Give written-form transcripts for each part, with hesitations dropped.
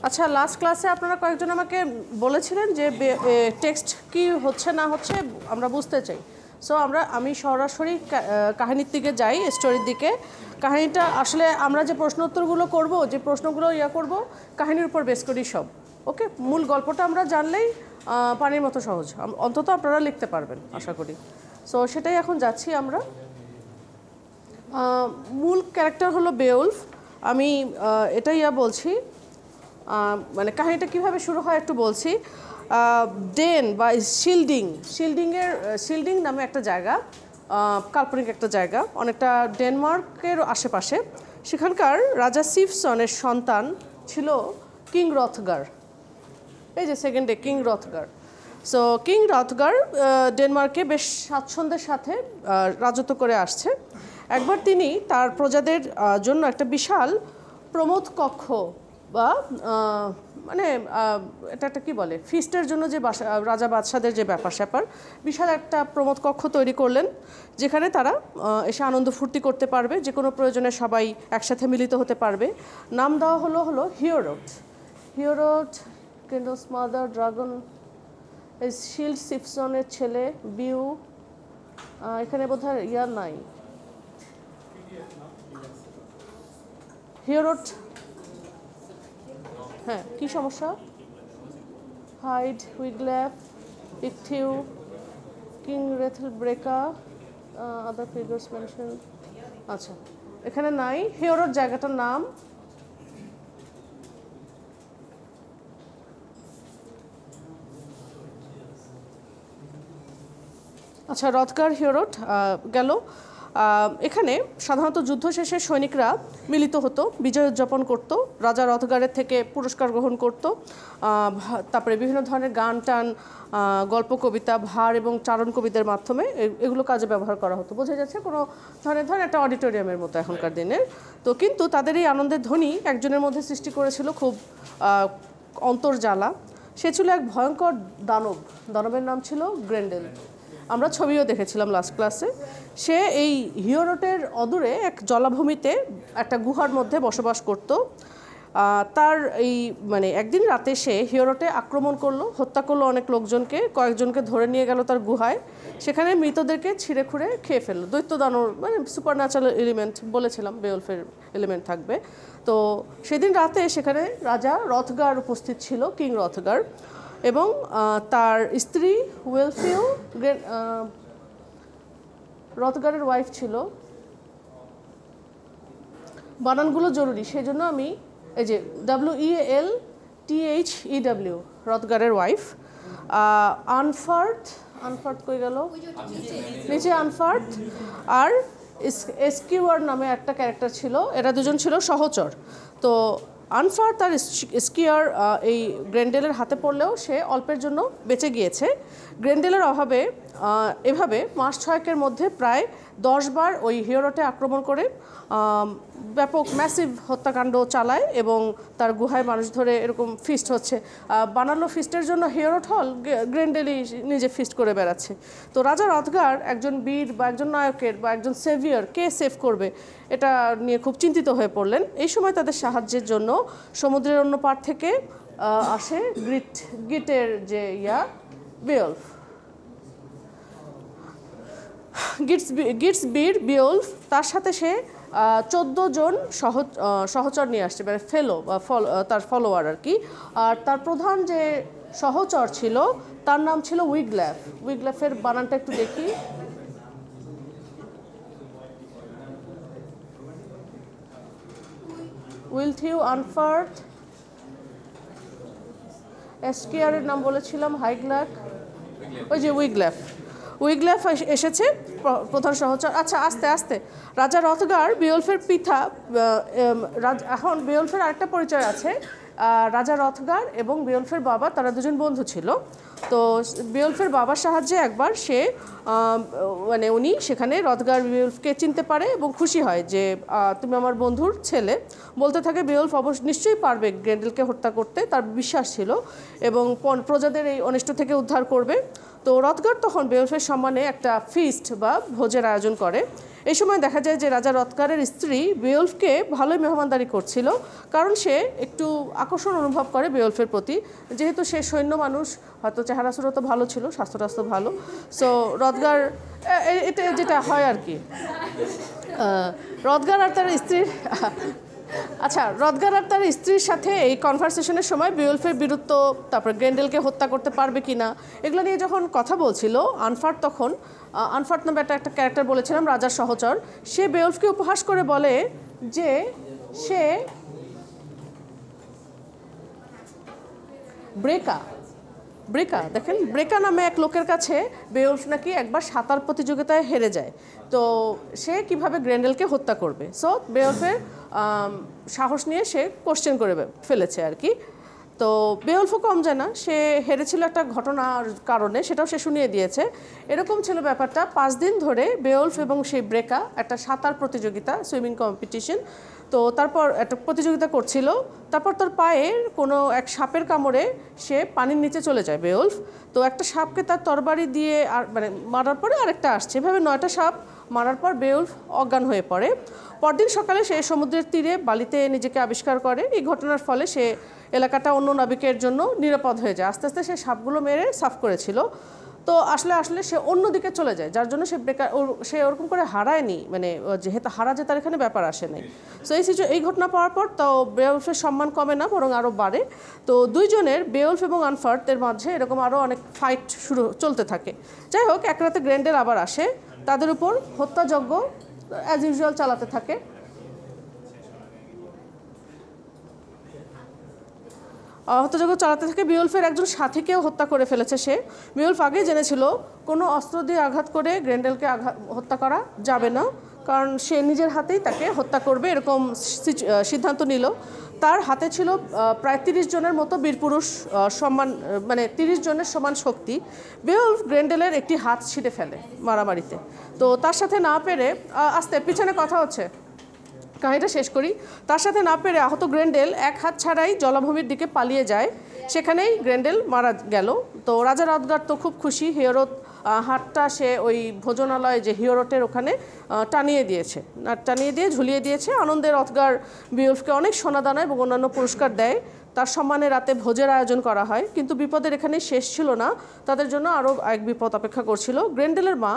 আচ্ছা, লাস্ট ক্লাসে আপনারা কয়েকজন আমাকে বলেছিলেন যে টেক্সট কি হচ্ছে না হচ্ছে আমরা বুঝতে চাই। সো আমি সরাসরি কাহিনীর দিকে যাই, স্টোরির দিকে। কাহিনীটা আসলে আমরা যে প্রশ্ন উত্তরগুলো করব, যে প্রশ্নগুলো করব, কাহিনীর উপর বেস করি সব। ওকে, মূল গল্পটা আমরা জানলেই পানির মতো সহজ, অন্তত আপনারা লিখতে পারবেন আশা করি। সো সেটাই এখন যাচ্ছি আমরা। মূল ক্যারেক্টার হলো বেওলফ। আমি এটাই বলছি, মানে কাহিনীটা কীভাবে শুরু হয় একটু বলছি। ডেন বা শিল্ডিং নামে একটা জায়গা, কাল্পনিক একটা জায়গা, অনেকটা ডেনমার্কের আশেপাশে। সেখানকার রাজা সিফসনের সন্তান ছিল কিং রথগার। এই যে সেকেন্ডে কিং রথগার। সো কিং রথগার ডেনমার্কে বেশ স্বাচ্ছন্দ্যের সাথে রাজত্ব করে আসছে। একবার তিনি তার প্রজাদের জন্য একটা বিশাল প্রমোদ কক্ষ বা মানে এটা একটা কী বলে, ফিস্টের জন্য যে রাজা বাদশাদের যে ব্যাপার স্যাপার, বিশাল একটা প্রমোদ কক্ষ তৈরি করলেন, যেখানে তারা এসে আনন্দ ফুর্তি করতে পারবে, যে কোনো প্রয়োজনে সবাই একসাথে মিলিত হতে পারবে। নাম দেওয়া হলো হিওরোট কেন্ডোস মাদার ড্রাগন, শিল্ড সিফসনের ছেলে বিউ। এখানে বোধহয় নাই হিওরোট। হ্যাঁ, কী সমস্যা? হাইড, উইগল্যাফ, ইকথিউ, কিং রেথেল ব্রেকা, আদার ফিগার্স মেনশন। আচ্ছা, এখানে নাই। হিওরোট জায়গাটার নাম। আচ্ছা, রথগার হিওরোট গেল। এখানে সাধারণত যুদ্ধ শেষে সৈনিকরা মিলিত হতো, বিজয় উদযাপন করত, রাজা রথগারের থেকে পুরস্কার গ্রহণ করত। তারপরে বিভিন্ন ধরনের গান টান, গল্প কবিতা, ভার এবং চারণ কবিদের মাধ্যমে এগুলো কাজে ব্যবহার করা হতো। বোঝা যাচ্ছে কোনো ধরনের একটা অডিটোরিয়ামের মতো এখনকার দিনের। তো কিন্তু তাদের এই আনন্দের ধ্বনি একজনের মধ্যে সৃষ্টি করেছিল খুব অন্তর্জ্বালা। সে ছিল এক ভয়ঙ্কর দানবের নাম ছিল গ্রেন্ডেল। আমরা ছবিও দেখেছিলাম লাস্ট ক্লাসে। সে এই হিওরোটের অদূরে এক জলাভূমিতে একটা গুহার মধ্যে বসবাস করত। তার এই মানে একদিন রাতে সে হিওরোটে আক্রমণ করলো, হত্যা করলো অনেক লোকজনকে, কয়েকজনকে ধরে নিয়ে গেল তার গুহায়। সেখানে মৃতদেরকে ছিঁড়ে খুঁড়ে খেয়ে ফেললো। দৈত্য দানব, মানে সুপার ন্যাচারাল এলিমেন্ট, বলেছিলাম বেওলফের এলিমেন্ট থাকবে। তো সেদিন রাতে সেখানে রাজা রথগার উপস্থিত ছিল, কিং রথগার, এবং তার স্ত্রী ওয়েলফিউ, রথগারের ওয়াইফ ছিল। বানানগুলো জরুরি, সেই জন্য আমি এই যে WELTHEW, রথগারের ওয়াইফ। আনফার্ট কই গেল? নিচে আনফার্ট আর এসকিউয়ার নামে একটা ক্যারেক্টার ছিল। এরা দুজন ছিল সহচর। তো আনফার তার স্কিয়ার এই গ্রেন্ডেলের হাতে পড়লেও সে অল্পের জন্য বেঁচে গিয়েছে। গ্রেন্ডেলের অভাবে এভাবে মাস 6 মধ্যে প্রায় 10 বার ওই হিওরোটে আক্রমণ করে ব্যাপক ম্যাসিভ হত্যাকাণ্ড চালায় এবং তার গুহায় মানুষ ধরে এরকম ফিস্ট হচ্ছে। বানালো ফিস্টের জন্য হিওরোট হল, গ্রেন্ডেলই নিজে ফিস্ট করে বেড়াচ্ছে। তো রাজা রথগার একজন বীর বা একজন নায়কের বা একজন সেভিয়ার কে সেভ করবে, এটা নিয়ে খুব চিন্তিত হয়ে পড়লেন। এই সময় তাদের সাহায্যের জন্য সমুদ্রের অন্য পার থেকে আসে গিটের যে বেওলফ। গিটস বীর বেওলফ, তার সাথে সে 14 জন সহচর নিয়ে আসছে, মানে ফেলো বা তার ফলোয়ার আর কি। আর তার প্রধান যে সহচর ছিল তার নাম ছিল উইগল্যাফের বানানটা একটু দেখি। উইলথিউ, আনফার্ট, এসকিয়ারের নাম বলেছিলাম হাইগ্লাক, ওই যে উইগল্যাফ এসেছে প্রধান সহচর। আচ্ছা, আস্তে রাজা রথগার বেওলফের পিতা। এখন বেওলফের আরেকটা পরিচয় আছে। রাজা রথগার এবং বেওলফের বাবা, তারা দুজন বন্ধু ছিল। তো বেওলফের বাবার সাহায্যে একবার সে মানে উনি সেখানে রথগার বেওলফকে চিনতে পারে এবং খুশি হয় যে তুমি আমার বন্ধুর ছেলে। বলতে থাকে বেওলফ নিশ্চয়ই পারবে গ্রেন্ডেলকে হত্যা করতে, তার বিশ্বাস ছিল, এবং প্রজাদের এই অনিষ্ট থেকে উদ্ধার করবে। তো তো রথগার তখন বেওলফের সম্মানে একটা ফিস্ট বা ভোজের আয়োজন করে। এই সময় দেখা যায় যে রাজা রথগারের স্ত্রী বেওলফকে ভালোই মেহমানদারি করছিল, কারণ সে একটু আকর্ষণ অনুভব করে বেওলফের প্রতি, যেহেতু সে সৈন্য মানুষ, হয়তো চেহারা সুরত ভালো ছিল, স্বাস্থ্য টাস্থ্য ভালো। সো রথগার এটা যেটা হয় আর কি, রথগার আর তার স্ত্রীর আচ্ছা, রথগার আর তার স্ত্রীর সাথে এই কনভারসেশনের সময় বেওলফের বীরত্ব, তারপর গ্রেন্ডেলকে হত্যা করতে পারবে কি না, এগুলো নিয়ে যখন কথা বলছিল আনফার্ট, তখন আনফার্ট নামে একটা ক্যারেক্টার বলেছিলাম, রাজার সহচর, সে বেওলফকে উপহাস করে বলে যে সে ব্রেকা দেখেন, ব্রেকা নামে এক লোকের কাছে বেওলফ নাকি একবার সাঁতার প্রতিযোগিতায় হেরে যায়, তো সে কিভাবে গ্রেন্ডেলকে হত্যা করবে। সো বেওলফের সাহস নিয়ে সে কোশ্চেন করে ফেলেছে আর কি। তো বেওলফও কম যায় না, সে হেরেছিল একটা ঘটনার কারণে, সেটাও সে শুনিয়ে দিয়েছে। এরকম ছিল ব্যাপারটা, 5 দিন ধরে বেওলফ এবং সেই ব্রেকা একটা সাঁতার প্রতিযোগিতা, সুইমিং কম্পিটিশন, তো তারপর একটা প্রতিযোগিতা করছিল। তারপর তার পায়ে কোনো এক সাপের কামড়ে সে পানির নিচে চলে যায় বেওলফ। তো একটা সাপকে তার তরবারি দিয়ে আর মানে মারার পরে আরেকটা আসছে, এভাবে 9টা সাপ মারার পর বেওলফ অজ্ঞান হয়ে পড়ে। পরদিন সকালে সে সমুদ্রের তীরে বালিতে নিজেকে আবিষ্কার করে। এই ঘটনার ফলে সে এলাকাটা অন্য নাবিকের জন্য নিরাপদ হয়ে যায়। আস্তে আস্তে সে সাপগুলো মেরে সাফ করেছিল। তো আসলে সে অন্যদিকে চলে যায়, যার জন্য সে ওরকম করে হারায়নি, মানে যেহেতু হারা যে তার এখানে ব্যাপার আসে নাই। সো এই ঘটনা পাওয়ার পর তো বেওলফের সম্মান কমে না, বরং আরও বাড়ে। তো দুইজনের, বেওলফ এবং আনফার্টের মাঝে এরকম আরও অনেক ফাইট চলতে থাকে। যাই হোক, এক রাতে গ্রেন্ডেল আবার আসে, তাদের উপর হত্যাযজ্ঞ অ্যাজ ইউজুয়াল চালাতে থাকে। হত্যাযজ্ঞ চালাতে থাকে। বেওলফের একজন সাথীকেও হত্যা করে ফেলেছে সে। বেওলফ আগেই জেনেছিল কোনো অস্ত্র দিয়ে আঘাত করে গ্রেন্ডেলকে হত্যা করা যাবে না, কারণ সে নিজের হাতেই তাকে হত্যা করবে, এরকম সিদ্ধান্ত নিল। তার হাতে ছিল প্রায় 30 জনের মতো বীরপুরুষ, সম্মান মানে 30 জনের সমান শক্তি। বেওলফ গ্রেন্ডেলের একটি হাত ছিঁড়ে ফেলে মারামারিতে। তো তার সাথে না পেরে, আস্তে পিছনে কথা হচ্ছে, কাহিনীটা শেষ করি। তার সাথে না পেরে আহত গ্রেন্ডেল এক হাত ছাড়াই জলাভূমির দিকে পালিয়ে যায়, সেখানেই গ্রেন্ডেল মারা গেল। তো রাজা রথগার তো খুব খুশি, হিয়রত হাতটা সে ওই ভোজনালয় যে হিয়রটের ওখানে টানিয়ে দিয়ে ঝুলিয়ে দিয়েছে। আনন্দে রথগার বেওলফকে অনেক সোনাদানা এবং অন্যান্য পুরস্কার দেয়। তার সম্মানে রাতে ভোজের আয়োজন করা হয়। কিন্তু বিপদের এখানেই শেষ ছিল না, তাদের জন্য আরও এক বিপদ অপেক্ষা করছিল। গ্রেন্ডেলের মা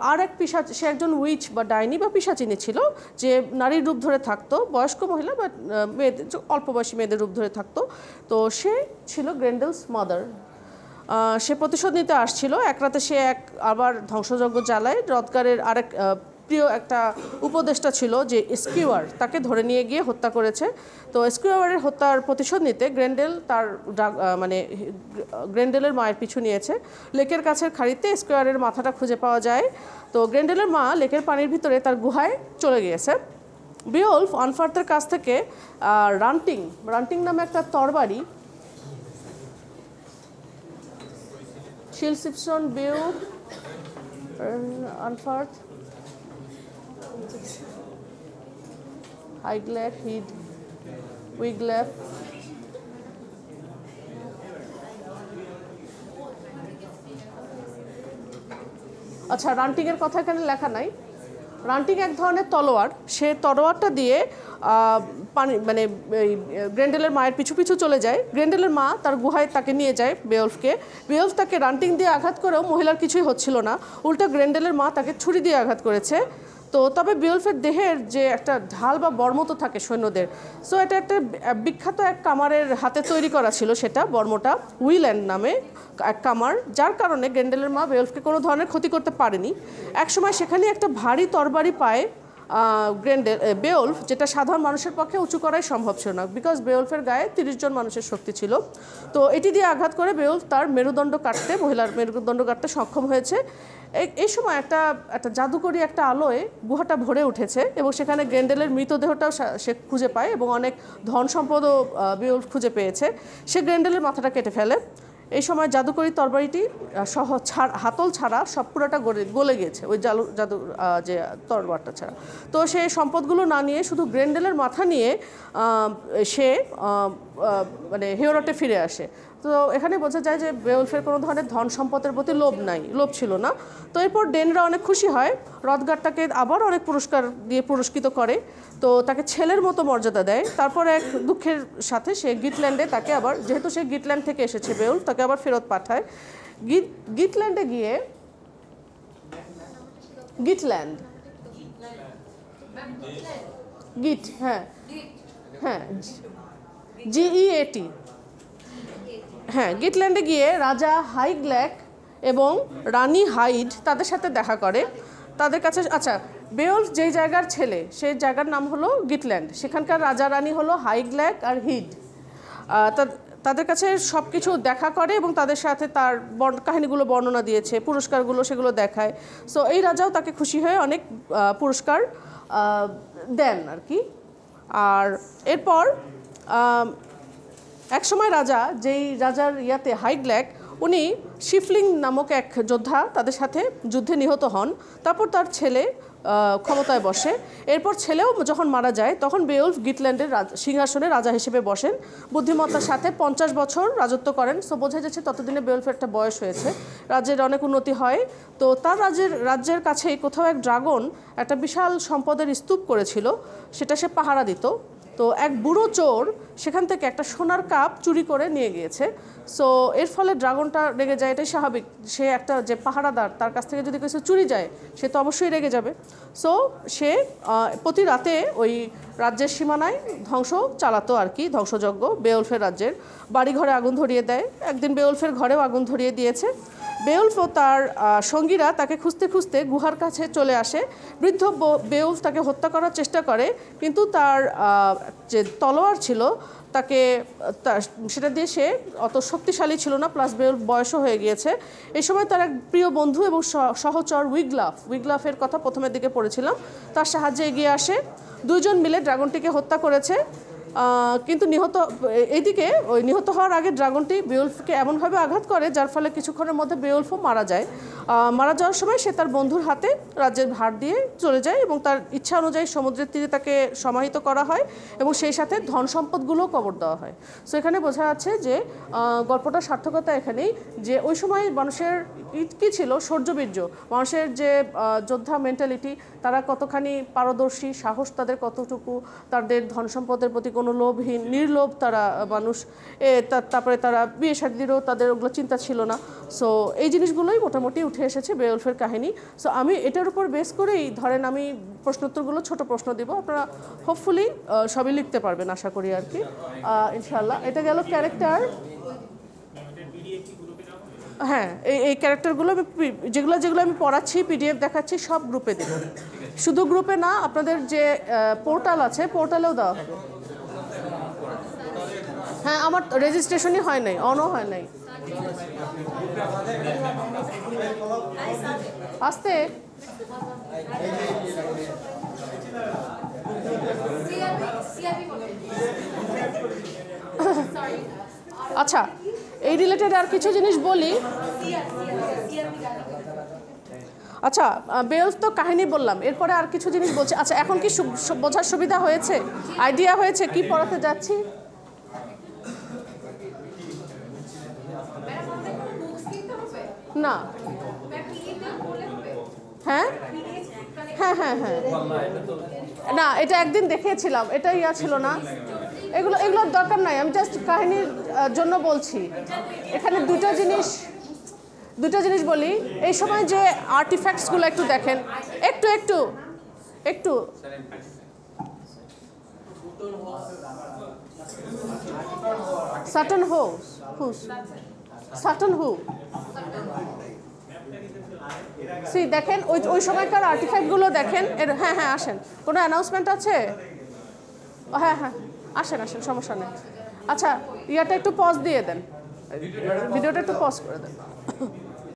আর এক পিশাচ, সে একজন উইচ বা ডাইনি বা পিশাচিনী ছিল, যে নারীর রূপ ধরে থাকতো, বয়স্ক মহিলা বা মেয়েদের, অল্প বয়সী মেয়েদের রূপ ধরে থাকতো। তো সে ছিল গ্রেন্ডেলস মাদার। সে প্রতিশোধ নিতে আসছিল। এক রাতে সে আবার ধ্বংসযজ্ঞ জ্বালায়। রথগারের আরেক প্রিয় একটা উপদেষ্টা ছিল যে স্কিওয়ার, তাকে ধরে নিয়ে গিয়ে হত্যা করেছে। তো স্কিওয়ারের হত্যার প্রতিশোধ নিতে গ্রেন্ডেল গ্রেন্ডেলের মায়ের পিছু নিয়েছে। লেকের কাছের খাড়িতে স্কিওয়ারের মাথাটা খুঁজে পাওয়া যায়। তো গ্রেন্ডেলের মা লেকের পানির ভিতরে তার গুহায় চলে গিয়েছে। বেওলফ আনফার্টের কাছ থেকে রান্টিং নামে একটা তরবারি, শিলসিপসন, বেওলফ, আনফার্ট, হাইগ্ল্যাফ, হিড, উইগ্ল্যাফ, আচ্ছা, রান্টিংয়ের কথা এখানে লেখা নাই। রান্টিং এক ধরনের তলোয়ার, সে তলোয়ারটা দিয়ে মানে গ্রেন্ডেলের মায়ের পিছু পিছু চলে যায়। গ্রেন্ডেলের মা তার গুহায় তাকে নিয়ে যায় বেওলফকে। বেওলফ তাকে রান্টিং দিয়ে আঘাত করেও মহিলার কিছুই হচ্ছিল না, উল্টো গ্রেন্ডেলের মা তাকে ছুরি দিয়ে আঘাত করেছে। তো তবে বেওলফের দেহের যে একটা ঢাল বা বর্ম তো থাকে সৈন্যদের, সো এটা একটা বিখ্যাত এক কামারের হাতে তৈরি করা ছিল, সেটা বর্মটা উইল্যান্ড নামে এক কামার, যার কারণে গ্রেন্ডেলের মা বেওলফকে কোনো ধরনের ক্ষতি করতে পারেনি। একসময় সেখানে একটা ভারী তরবারি পায় বেওলফ, যেটা সাধারণ মানুষের পক্ষে উঁচু করাই সম্ভব ছিল না, বিকজ বেওলফের গায়ে 30 জন মানুষের শক্তি ছিল। তো এটি দিয়ে আঘাত করে বেওলফ তার মহিলার মেরুদণ্ড কাটতে সক্ষম হয়েছে। এই সময় একটা জাদুকরী একটা আলোয় গুহাটা ভরে উঠেছে এবং সেখানে গ্রেন্ডেলের মৃতদেহটাও সে খুঁজে পায় এবং অনেক ধন সম্পদও বেওলফ খুঁজে পেয়েছে। সে গ্রেন্ডেলের মাথাটা কেটে ফেলে। এই সময় জাদুকরী তরবারিটি সহ হাতল ছাড়া সব পুরোটা গলে গিয়েছে, ওই যে তরবারটা ছাড়া। তো সে সম্পদগুলো না নিয়ে শুধু গ্রেন্ডেলের মাথা নিয়ে সে মানে হিওরটে ফিরে আসে। তো এখানে বোঝা যায় যে বেওলফের কোনো ধরনের ধন সম্পদের প্রতি লোভ ছিল না। তো এরপর ডেনরা অনেক খুশি হয়, রথগারটাকে আবার অনেক পুরস্কার দিয়ে পুরস্কৃত করে, তো তাকে ছেলের মতো মর্যাদা দেয়। তারপর এক দুঃখের সাথে সে গিটল্যান্ডে তাকে আবার, যেহেতু সে গিটল্যান্ড থেকে এসেছে বেওলফ, তাকে আবার ফেরত পাঠায়। গিটল্যান্ডে গিয়ে গিটল্যান্ড গিট হ্যাঁ হ্যাঁ GEAT হ্যাঁ, গিটল্যান্ডে গিয়ে রাজা হাইগ্ল্যাক এবং রানী হাইড তাদের সাথে দেখা করে। তাদের কাছে আচ্ছা, বেওলফ যেই জায়গার ছেলে সেই জায়গার নাম হলো গিটল্যান্ড, সেখানকার রাজা রানী হলো হাইগ্ল্যাক আর হিড। তাদের কাছে সব কিছু দেখা করে এবং তাদের সাথে তার কাহিনীগুলো বর্ণনা দিয়েছে, পুরস্কারগুলো সেগুলো দেখায়। সো এই রাজাও তাকে খুশি হয়ে অনেক পুরস্কার দেন আর কি। আর এরপর একসময় রাজা, যেই রাজার ইয়াতে হাইগ্ল্যাক, উনি শিফলিং নামক এক যোদ্ধা তাদের সাথে যুদ্ধে নিহত হন। তারপর তার ছেলে ক্ষমতায় বসে। এরপর ছেলেও যখন মারা যায় তখন বেওলফ গিটল্যান্ডের সিংহাসনে রাজা হিসেবে বসেন, বুদ্ধিমত্তার সাথে 50 বছর রাজত্ব করেন। সো বোঝা যাচ্ছে ততদিনে বেওলফের একটা বয়স হয়েছে, রাজ্যের অনেক উন্নতি হয়। তো তার রাজ্যের কাছেই কোথাও এক ড্রাগন একটা বিশাল সম্পদের স্তূপ করেছিল, সেটা সে পাহারা দিত। তো এক বুড়ো চোর সেখান থেকে একটা সোনার কাপ চুরি করে নিয়ে গিয়েছে। সো এর ফলে ড্রাগনটা রেগে যায়, এটাই স্বাভাবিক। সে একটা যে পাহারাদার, তার কাছ থেকে যদি কিছু চুরি যায় সে তো অবশ্যই রেগে যাবে। সো সে প্রতি রাতে ওই রাজ্যের সীমানায় ধ্বংস চালাতো আর কি, ধ্বংসযজ্ঞ বেওলফের রাজ্যের। বাড়িঘরে আগুন ধরিয়ে দেয়। একদিন বেওলফের ঘরেও আগুন ধরিয়ে দিয়েছে। বেওলফ ও তার সঙ্গীরা তাকে খুঁজতে খুঁজতে গুহার কাছে চলে আসে। বৃদ্ধ বেওলফ তাকে হত্যা করার চেষ্টা করে, কিন্তু তার যে তলোয়ার ছিল তাকে সেটা দিয়ে সে অত শক্তিশালী ছিল না, প্লাস বেওলফ বয়সও হয়ে গিয়েছে। এই সময় তার এক প্রিয় বন্ধু এবং সহচর উইগলাফের কথা প্রথমের দিকে পড়েছিলাম, তার সাহায্যে এগিয়ে আসে। দুইজন মিলে ড্রাগনটিকে হত্যা করেছে। কিন্তু এইদিকে ওই নিহত হওয়ার আগে ড্রাগনটি বেওলফকে এমনভাবে আঘাত করে যার ফলে কিছুক্ষণের মধ্যে বেওলফও মারা যায়। মারা যাওয়ার সময় সে তার বন্ধুর হাতে রাজ্যের ভার দিয়ে চলে যায় এবং তার ইচ্ছা অনুযায়ী সমুদ্রের তীরে তাকে সমাহিত করা হয় এবং সেই সাথে ধন সম্পদগুলোও কবর দেওয়া হয়। সো এখানে বোঝা যাচ্ছে যে গল্পটার সার্থকতা এখানেই, যে ওই সময় মানুষের কী ছিল, শৌর্যবীর্য, মানুষের যে যোদ্ধা মেন্টালিটি, তারা কতখানি পারদর্শী, সাহস তাদের কতটুকু, তাদের ধন সম্পদের প্রতি কোনো লোভহীন, নির্লোভ তারা মানুষ। তারপরে তারা বিয়ে শাদীরও তাদের ওগুলো চিন্তা ছিল না। সো এই জিনিসগুলোই মোটামুটি উঠে এসেছে বেওলফের কাহিনী। সো আমি এটার উপর বেস করেই ধরেন আমি প্রশ্নোত্তরগুলো ছোট প্রশ্ন দিব, আপনারা হোপফুলি সবই লিখতে পারবেন আশা করি আর কি, ইনশাল্লাহ। এটা গেল ক্যারেক্টার। হ্যাঁ, এই ক্যারেক্টারগুলো যেগুলো আমি পড়াচ্ছি, PDF দেখাচ্ছি, সব গ্রুপে দেব। শুধু গ্রুপে না, আপনাদের যে পোর্টাল আছে পোর্টালেও দেওয়া হবে। হ্যাঁ, আমার রেজিস্ট্রেশনই হয় নাই, অনও হয় নাই। আসতে আচ্ছা, এই রিলেটেড আর কিছু জিনিস বলি। আচ্ছা, বেওলফ তো কাহিনী বললাম, এরপরে আর কিছু জিনিস বলছি। আচ্ছা, এখন কি বোঝার সুবিধা হয়েছে, আইডিয়া হয়েছে কি পড়াতে যাচ্ছি? না, হ্যাঁ হ্যাঁ হ্যাঁ হ্যাঁ, না এটা একদিন দেখিয়েছিলাম, এটা ইয়া ছিল না, এগুলোর দরকার নাই, আমি জাস্ট কাহিনীর জন্য বলছি। এখানে দুটো জিনিস বলি। এই সময় যে আর্টিফ্যাক্টসগুলো একটু দেখেন, একটু সাটন হু সি দেখেন, ওই সময়কার আর্টিফ্যাক্টগুলো দেখেন। হ্যাঁ হ্যাঁ, আসেন। কোনো অ্যানাউন্সমেন্ট আছে? হ্যাঁ হ্যাঁ, আসেন, সমস্যা নেই। আচ্ছা, ইয়াটা একটু পজ দিয়ে দেন, ভিডিওটা একটু পজ করে দেন।